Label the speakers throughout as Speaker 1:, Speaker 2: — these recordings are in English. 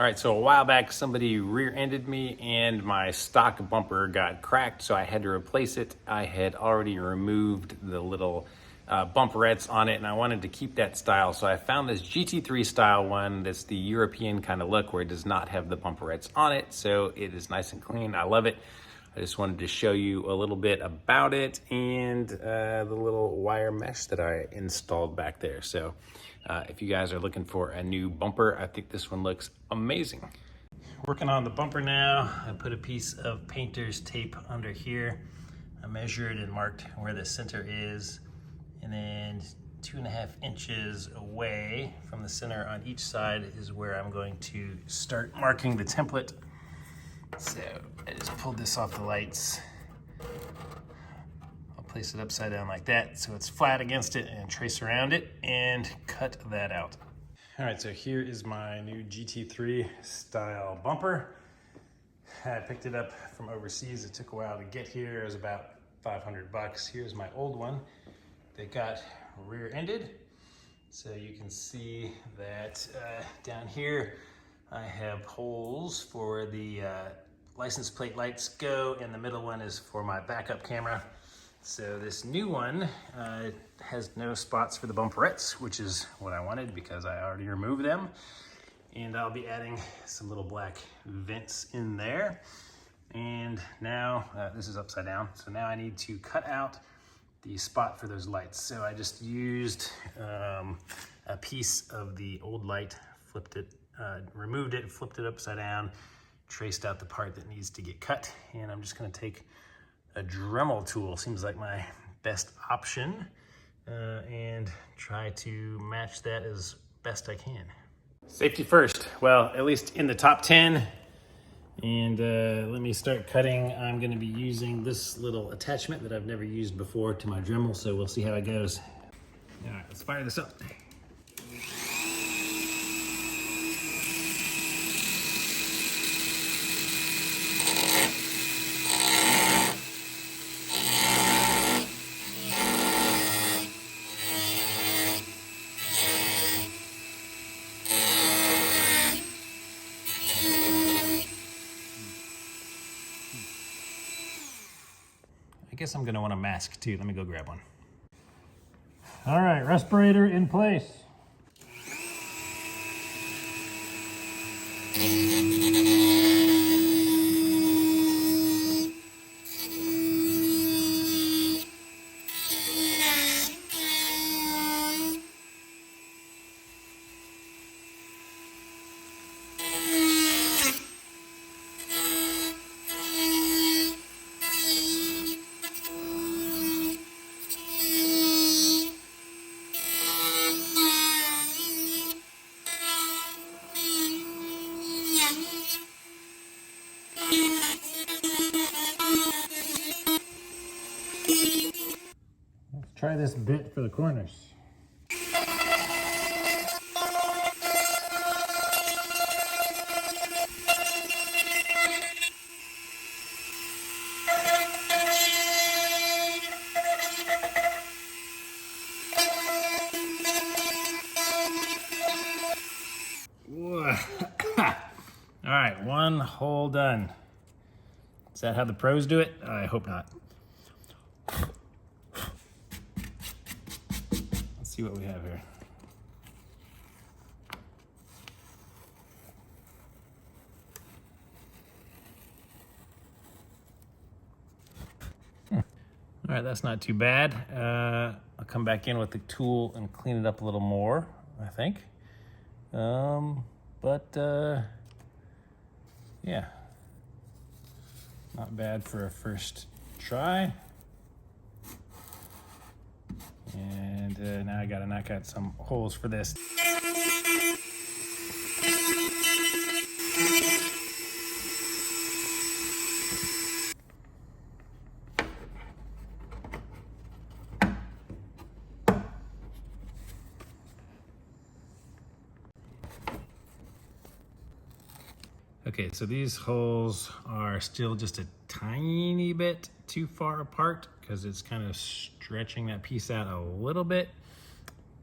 Speaker 1: All right, so a while back, somebody rear-ended me and my stock bumper got cracked, so I had to replace it. I had already removed the little bumperettes on it, and I wanted to keep that style. So I found this GT3 style one that's the European kind of look where it does not have the bumperettes on it. So it is nice and clean. I love it. I just wanted to show you a little bit about it and the little wire mesh that I installed back there. So if you guys are looking for a new bumper, I think this one looks amazing. Working on the bumper now. I put a piece of painter's tape under here. I measured and marked where the center is, and then 2.5 inches away from the center on each side is where I'm going to start marking the template. So I just pulled this off the lights. I'll place it upside down like that so it's flat against it, and trace around it and cut that out. All right, so here is my new GT3 style bumper. I picked it up from overseas. It took a while to get here. It was about 500 bucks. Here's my old one that got rear-ended. So you can see that down here I have holes for the license plate lights go, and the middle one is for my backup camera. So this new one has no spots for the bumperettes, which is what I wanted because I already removed them. And I'll be adding some little black vents in there. And now, this is upside down, so now I need to cut out the spot for those lights. So I just used a piece of the old light, flipped it, removed it, flipped it upside down, traced out the part that needs to get cut, and I'm just gonna take a Dremel tool, seems like my best option, and try to match that as best I can. Safety first, well, at least in the top 10. And let me start cutting. I'm gonna be using this little attachment that I've never used before to my Dremel, so we'll see how it goes. All right, let's fire this up. I guess I'm gonna want a mask too. Let me go grab one. All right, respirator in place. Let's try this bit for the corners. All right, one hole done. Is that how the pros do it? I hope not. Let's see what we have here. All right, that's not too bad. I'll come back in with the tool and clean it up a little more, I think. Yeah, not bad for a first try. And now I gotta knock out some holes for this. Okay, so these holes are still just a tiny bit too far apart because it's kind of stretching that piece out a little bit.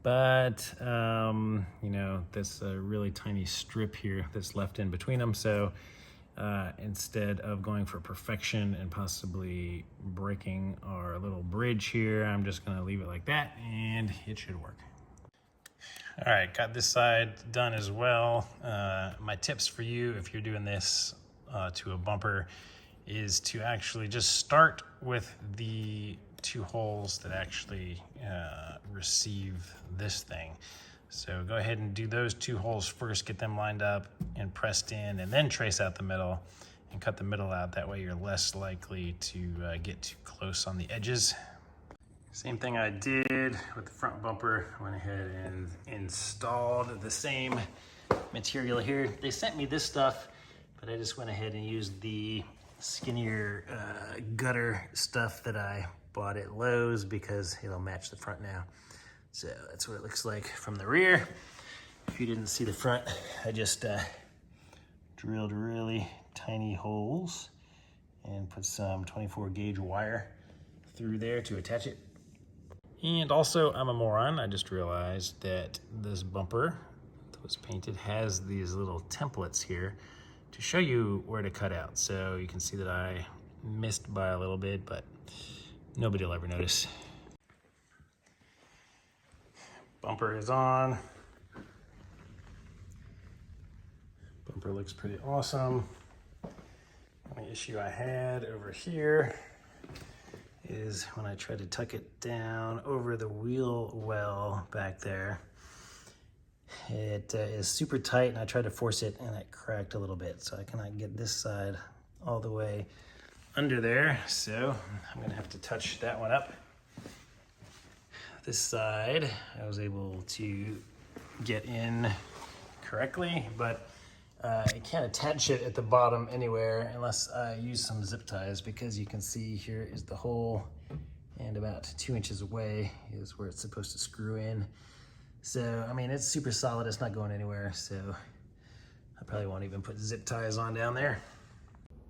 Speaker 1: but you know, this really tiny strip here that's left in between them. So instead of going for perfection and possibly breaking our little bridge here, I'm just gonna leave it like that and it should work. All right, got this side done as well. My tips for you if you're doing this to a bumper is to actually just start with the two holes that actually receive this thing. So go ahead and do those two holes first, get them lined up and pressed in, and then trace out the middle and cut the middle out. That way you're less likely to get too close on the edges. Same thing I did with the front bumper. Went ahead and installed the same material here. They sent me this stuff, but I just went ahead and used the skinnier gutter stuff that I bought at Lowe's because it'll match the front now. So that's what it looks like from the rear. If you didn't see the front, I just drilled really tiny holes and put some 24 gauge wire through there to attach it. And also, I'm a moron. I just realized that this bumper that was painted has these little templates here to show you where to cut out. So you can see that I missed by a little bit, but nobody will ever notice. Bumper is on. Bumper looks pretty awesome. The only issue I had over here is when I tried to tuck it down over the wheel well back there. It is super tight and I tried to force it and it cracked a little bit. So I cannot get this side all the way under there. So I'm gonna have to touch that one up. This side, I was able to get in correctly, but I can't attach it at the bottom anywhere unless I use some zip ties, because you can see here is the hole and about 2 inches away is where it's supposed to screw in. So, I mean, it's super solid, it's not going anywhere, so I probably won't even put zip ties on down there.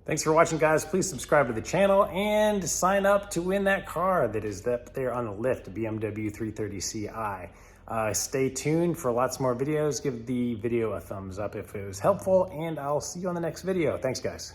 Speaker 1: Thanks for watching, guys. Please subscribe to the channel and sign up to win that car that is up there on the lift, BMW 330ci. Stay tuned for lots more videos. Give the video a thumbs up if it was helpful, and I'll see you on the next video. Thanks, guys.